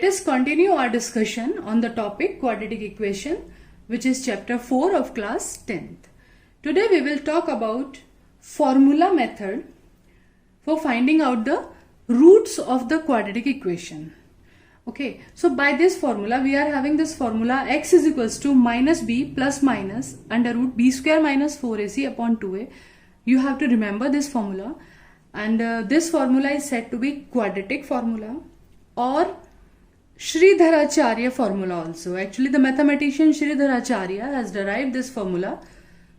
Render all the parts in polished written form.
let us continue our discussion on the topic quadratic equation, which is chapter 4 of class 10th. Today we will talk about formula method for finding out the roots of the quadratic equation. Okay, so by this formula we are having this formula x is equals to minus b plus minus under root b square minus 4ac upon 2a. You have to remember this formula, and this formula is said to be quadratic formula or Shri Dharacharya formula also. Actually the mathematician Shri Dharacharya has derived this formula.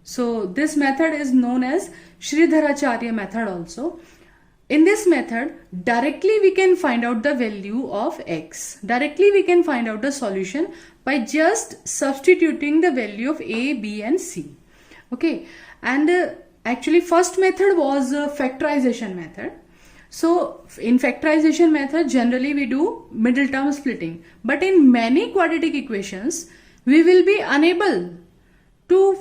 So this method is known as Shri Dharacharya method also. In this method, directly we can find out the value of x. Directly we can find out the solution by just substituting the value of a, b and c. Okay, and actually first method was factorization method. So in factorization method generally we do middle term splitting, but in many quadratic equations we will be unable to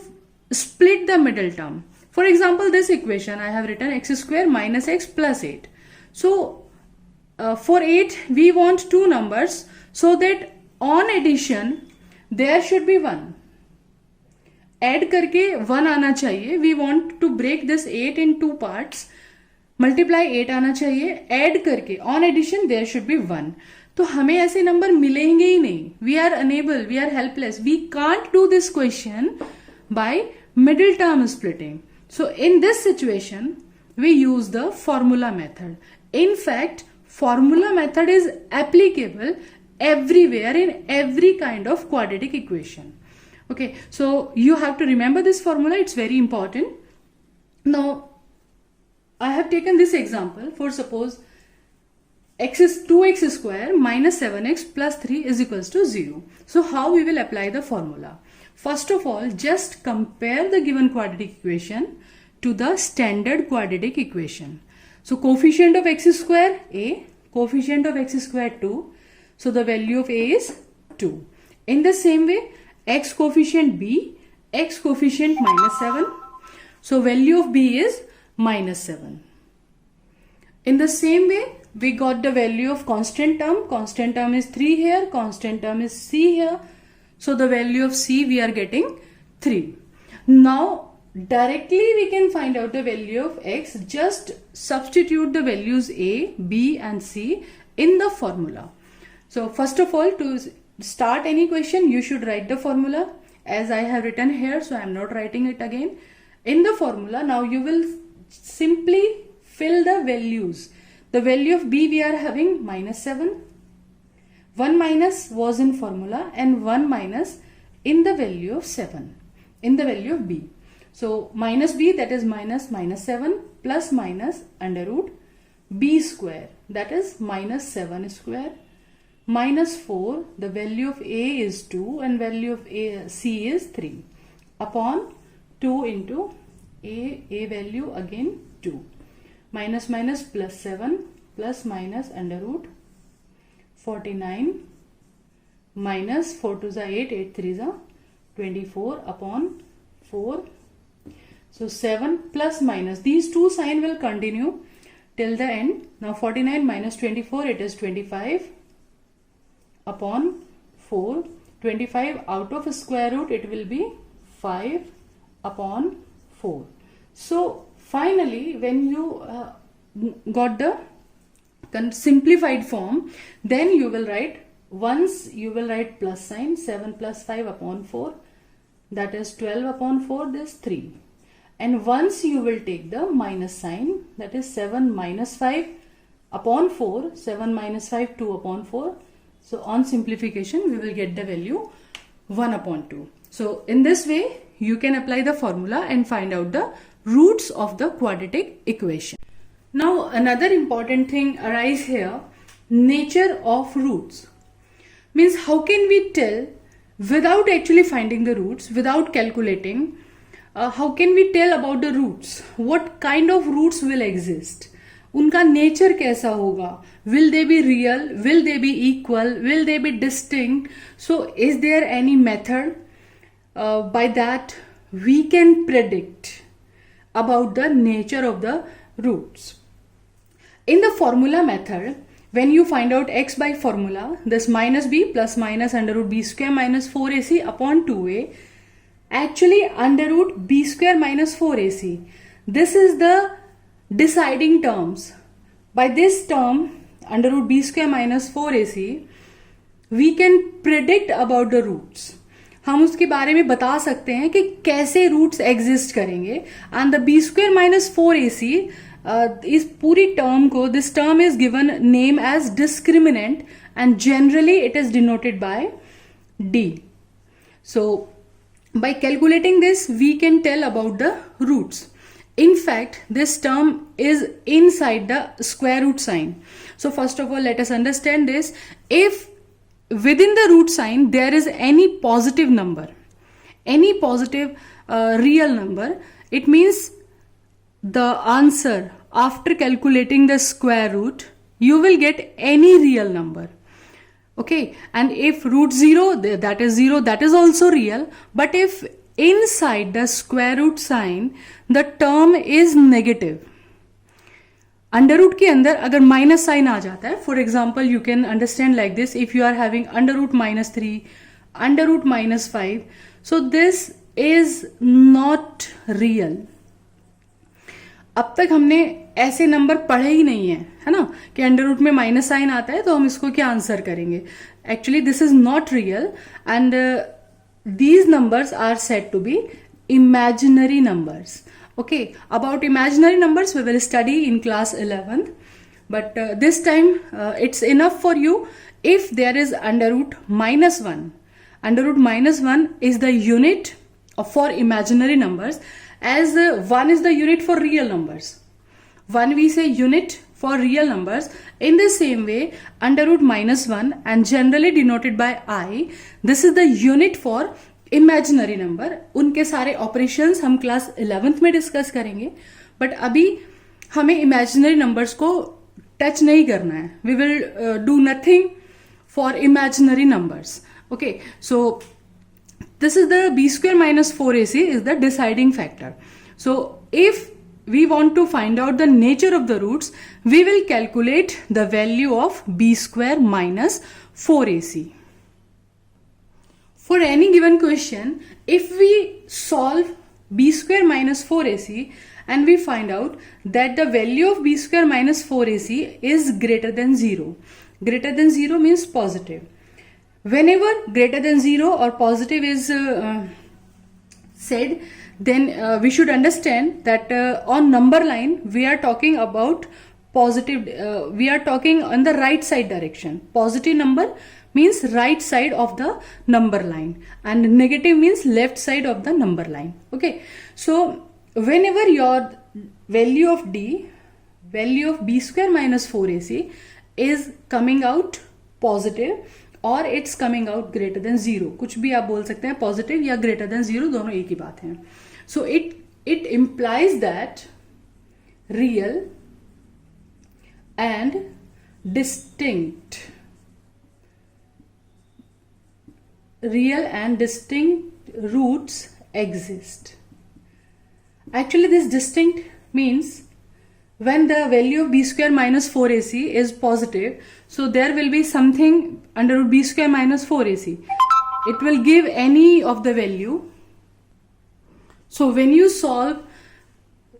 split the middle term. For example, this equation I have written x square minus x plus 8. So for 8 we want two numbers, so that on addition there should be 1. Add करके 1 आना चाहिए. We want to break this 8 in two parts. Multiply 8 आना चाहिए. Add करके on addition there should be 1. तो हमें ऐसे number मिलेंगे ही नहीं. We are unable, we are helpless. We can't do this question by middle term splitting. So in this situation we use the formula method. In fact, formula method is applicable everywhere in every kind of quadratic equation. Okay, so you have to remember this formula, it's very important. Now I have taken this example for suppose x is 2x square minus 7x plus 3 is equals to 0. So how we will apply the formula? First of all, just compare the given quadratic equation to the standard quadratic equation. So coefficient of x square a, coefficient of x square 2. So the value of a is 2. In the same way, x coefficient b, x coefficient minus 7. So value of b is minus 7. In the same way, we got the value of constant term is 3 here, constant term is c here. So the value of c we are getting 3. Now directly we can find out the value of x, just substitute the values a, b and c in the formula. So first of all, to start any question you should write the formula as I have written here, so I am not writing it again. In the formula now you will simply fill the values. The value of b we are having minus 7. 1 minus was in formula and 1 minus in the value of 7, in the value of b. So minus b, that is minus 7 plus minus under root b square, that is minus 7 square minus 4, the value of a is 2 and value of c is 3 upon 2 into a value again 2, minus minus plus 7 plus minus under root 49 minus 4 to the 8, 8 3 the 24 upon 4. So 7 plus minus, these two sign will continue till the end. Now 49 minus 24, it is 25 upon 4. 25 out of a square root, it will be 5 upon 4. So finally when you got the simplified form, then you will write, once you will write plus sign, 7 plus 5 upon 4, that is 12 upon 4, this 3. And once you will take the minus sign, that is 7 minus 5 upon 4, 7 minus 5, 2 upon 4. So on simplification we will get the value 1 upon 2. So in this way you can apply the formula and find out the roots of the quadratic equation. Now another important thing arises here, nature of roots. Means how can we tell without actually finding the roots, without calculating, how can we tell about the roots? What kind of roots will exist? उनका nature कैसा होगा? Will they be real? Will they be equal? Will they be distinct? So is there any method by that we can predict about the nature of the roots? In the formula method, when you find out x by formula, this minus b plus minus under root b square minus 4ac upon 2a, actually under root b square minus 4ac. This is the deciding terms. By this term, under root b square minus 4ac, we can predict about the roots. हम उसके बारे में बता सकते हैं कि कैसे roots exist करेंगे. And the b square minus 4ac, इस पूरी टर्म को, this term is given name as discriminant and generally it is denoted by d. So by calculating this, we can tell about the roots. In fact, this term is inside the square root sign. So first of all, let us understand this. If within the root sign there is any positive number, any positive real number, it means the answer after calculating the square root, you will get any real number. Okay, and if root 0, that is 0, that is also real. But if inside the square root sign the term is negative, under root के अंदर अगर minus sign आ जाता है, for example you can understand like this, if you are having under root -3, under root -5, so this is not real. अब तक हमने ऐसे नंबर पढ़े ही नहीं है ना, कि अंडर रूट में माइनस साइन आता है तो हम इसको क्या आंसर करेंगे. Actually this is not real and these numbers are said to be imaginary numbers. Okay, about imaginary numbers we will study in class 11th, but this time it's enough for you if there is under root -1. Under root -1 is the unit for imaginary numbers, as 1 is the unit for real numbers. 1 we say unit for real numbers. In the same way, under root -1 and generally denoted by I, this is the unit for imaginary number. उनके सारे operations हम class 11th में discuss करेंगे, but अभी हमें imaginary numbers को touch नहीं करना है. We will do nothing for imaginary numbers. Okay, so this is the b square minus 4ac is the deciding factor. So if we want to find out the nature of the roots, we will calculate the value of b square minus 4ac. For any given question, if we solve b square minus 4ac and we find out that the value of b square minus 4ac is greater than 0. Greater than 0 means positive. Whenever greater than 0 or positive is said, then we should understand that on number line we are talking about positive, we are talking on the right side direction. Positive number means right side of the number line and negative means left side of the number line. Okay, so whenever your value of d, value of b square minus 4ac is coming out positive or it's coming out greater than 0, कुछ भी आप बोल सकते हैं, positive या greater than 0 दोनों एक ही बात है. So it implies that real and distinct roots exist. Actually this distinct means when the value of b square minus 4ac is positive, so there will be something under root b square minus 4ac. It will give any of the value. So when you solve,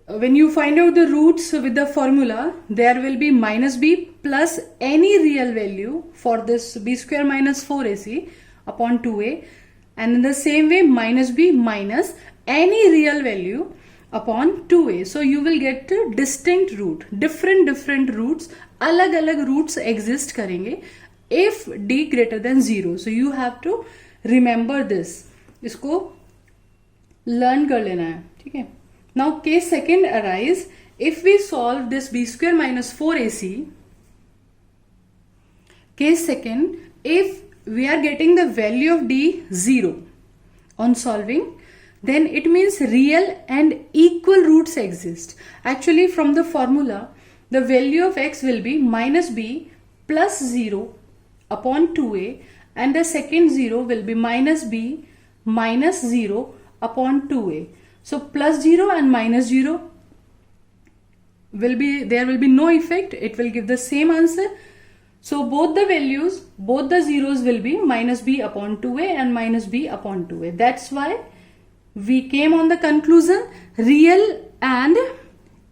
when you find out the roots with the formula, there will be minus b plus any real value for this b square minus 4ac upon 2a, and in the same way minus b minus any real value upon 2a. So you will get a distinct root. Different roots, अलग roots exist करेंगे if d greater than 0. So you have to remember this. इसको learn कर लेना है, ठीक है. Now case second arise, if we solve this b square minus 4ac, case second, if we are getting the value of d 0 on solving, then it means real and equal roots exist. Actually from the formula, the value of x will be minus b plus 0 upon 2a, and the second 0 will be minus b minus 0 upon 2a. So plus 0 and minus 0 will be, there will be no effect, it will give the same answer. So both the values, both the zeros will be minus b upon 2a and minus b upon 2a. That's why we came on the conclusion real and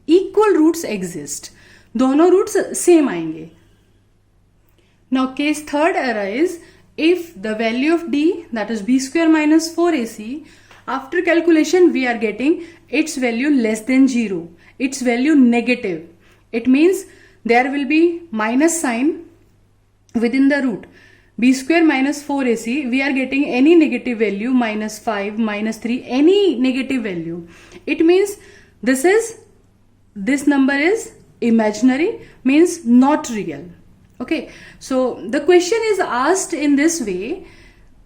equal roots exist. दोनों roots same आएंगे. Now case third arise if the value of d, that is b square minus 4ac, after calculation we are getting its value less than 0, its value negative. It means there will be minus sign within the root. B square minus 4ac, we are getting any negative value, minus 5, minus 3, any negative value. It means this number is imaginary, means not real. Okay, so the question is asked in this way: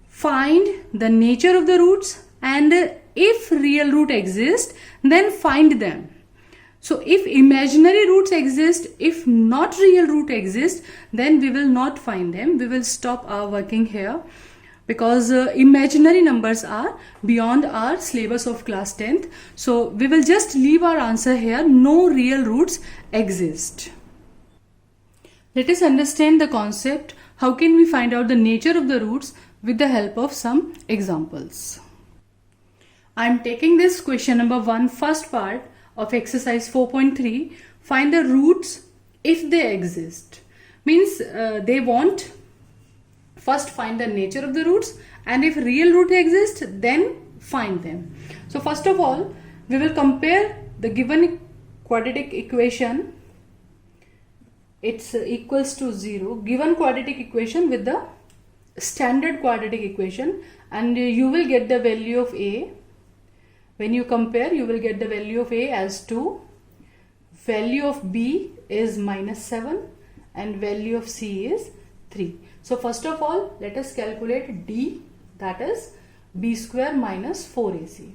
find the nature of the roots, and if real root exists, then find them. So if imaginary roots exist, if not real root exists, then we will not find them. We will stop our working here, because imaginary numbers are beyond our syllabus of class 10th. So we will just leave our answer here. No real roots exist. Let us understand the concept. How can we find out the nature of the roots with the help of some examples? I am taking this question number 1, first part of exercise 4.3. Find the roots if they exist. Means they want first find the nature of the roots, and if real root exists, then find them. So first of all, we will compare the given quadratic equation. It's equals to 0, given quadratic equation with the standard quadratic equation, and you will get the value of a. When you compare, you will get the value of a as 2, value of b is minus 7, and value of c is 3. So first of all, let us calculate d, that is b square minus 4ac.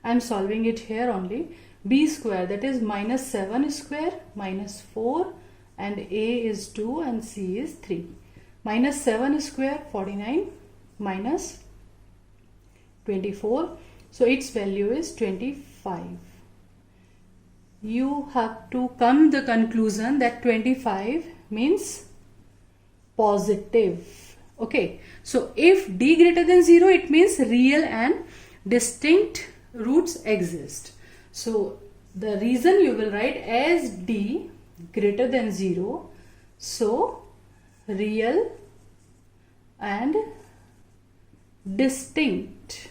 I am solving it here only. B square, that is minus 7 square minus 4, and a is 2 and c is 3. Minus 7 square 49 minus 24. So its value is 25. You have to come to the conclusion that 25 means positive. Okay. So if d greater than 0, it means real and distinct roots exist. So the reason you will write as d greater than 0. So real and distinct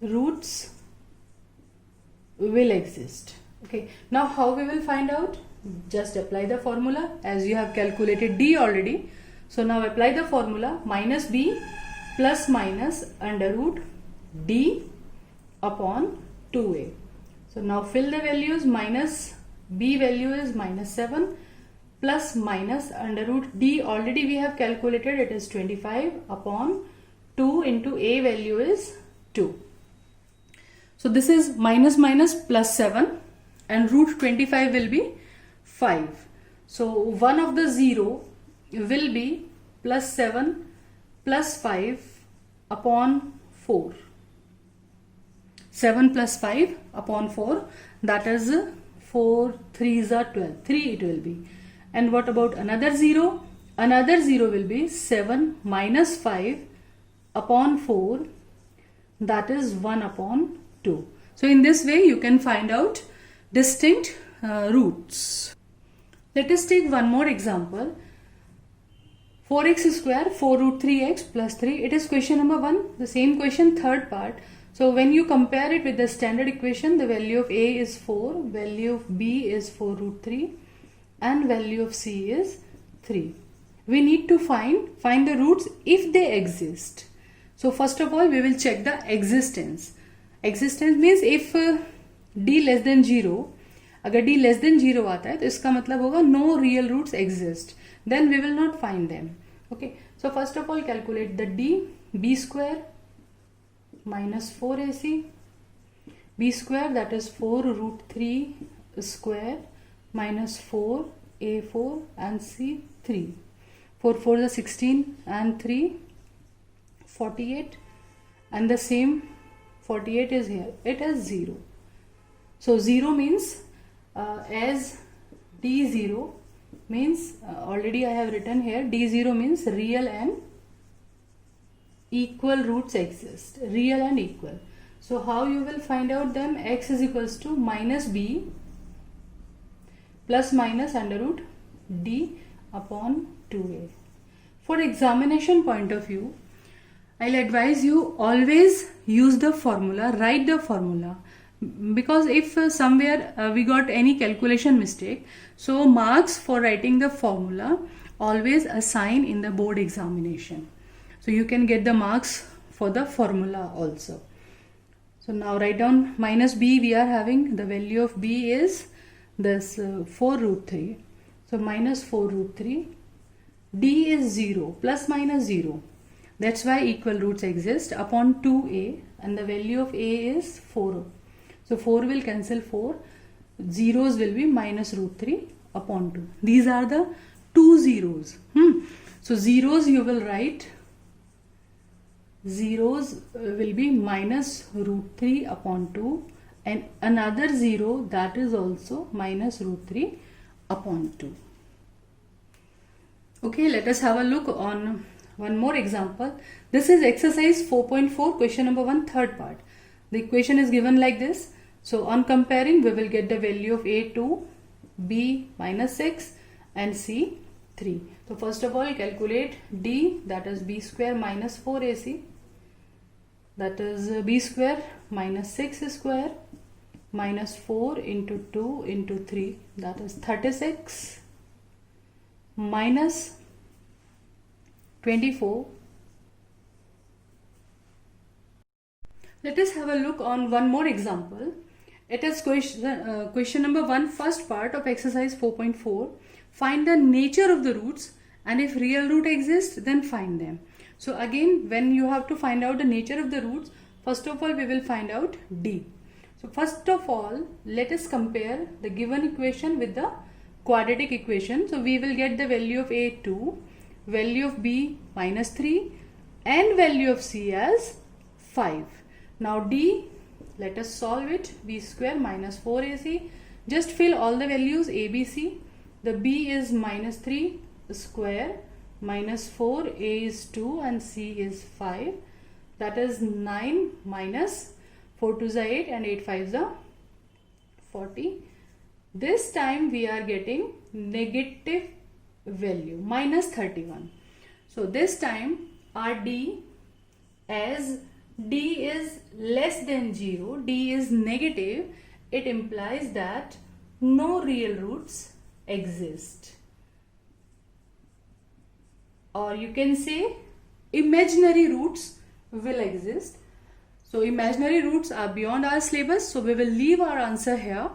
roots will exist. Okay, now how we will find out? Just apply the formula, as you have calculated d already. So now apply the formula: minus b plus minus under root d upon 2a. So now fill the values. Minus b value is minus 7, plus minus under root d already we have calculated, it is 25 upon 2 into a value is 2. So this is minus minus plus 7, and root 25 will be 5. So one of the 0 will be plus 7 plus 5 upon 4. 7 plus 5 upon 4, that is 4 3s are 12. 3 it will be. And what about another 0? Another 0 will be 7 minus 5 upon 4, that is 1 upon 2. So in this way you can find out distinct roots. Let us take one more example. 4x square 4 root 3x plus 3. It is question number 1. The same question, third part. So when you compare it with the standard equation, the value of a is 4, value of b is 4 root 3, and value of c is 3. We need to find the roots if they exist. So first of all, we will check the existence. Existence means if d less than 0, अगर d less than 0 आता है तो इसका मतलब होगा no real roots exist. Then we will not find them. Okay. So first of all, calculate the d. B square minus 4ac. B square, that is 4 root 3 square minus 4 a4 and c 3. 4 4 is 16 and 3 48, and the same 48 is here. It is 0. So 0 means as d0, means already I have written here D0 means real and equal roots exist, real and equal. So how you will find out them? X is equals to minus b plus minus under root d upon 2a. For examination point of view, I'll advise you always use the formula, write the formula, because if somewhere we got any calculation mistake, so marks for writing the formula always assign in the board examination. So you can get the marks for the formula also. So now write down minus b, we are having the value of b is this 4 root 3. So minus 4 root 3. D is 0, plus minus 0. That's why equal roots exist upon 2a, and the value of a is 4. So 4 will cancel 4. Zeros will be minus root 3 upon 2. These are the two zeros. So zeros you will write. Zeros will be minus root 3 upon 2, and another 0 that is also minus root 3 upon 2. Okay, let us have a look on one more example. This is exercise 4.4, question number 1, third part. The equation is given like this. So on comparing, we will get the value of a 2, b minus 6 and c 3. So first of all, calculate d, that is b square minus 4ac, that is b square minus 6 square minus 4 into 2 into 3, that is 36 minus 24. Let us have a look on one more example. It is question number 1, first part of exercise 4.4. Find the nature of the roots, and if real root exists, then find them. So again, when you have to find out the nature of the roots, first of all we will find out d. So first of all, let us compare the given equation with the quadratic equation. So we will get the value of a 2, value of b minus 3 and value of c as 5. Now d, let us solve it. B square minus 4ac, just fill all the values a, b, c. The b is minus 3 square minus 4, a is 2 and c is 5. That is 9 minus 4 to the 8 and 8 5 the 40. This time we are getting negative value minus 31. So this time our d, as d is less than 0, d is negative, it implies that no real roots exist, or you can say imaginary roots will exist. So imaginary roots are beyond our syllabus, so we will leave our answer here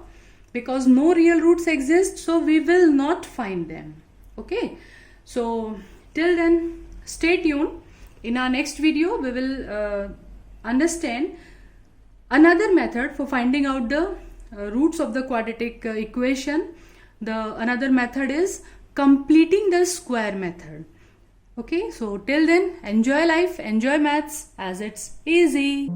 because no real roots exist, so we will not find them. Okay, so till then stay tuned. In our next video we will understand another method for finding out the roots of the quadratic equation. The another method is completing the square method. Okay, so till then, enjoy life, enjoy maths as it's easy.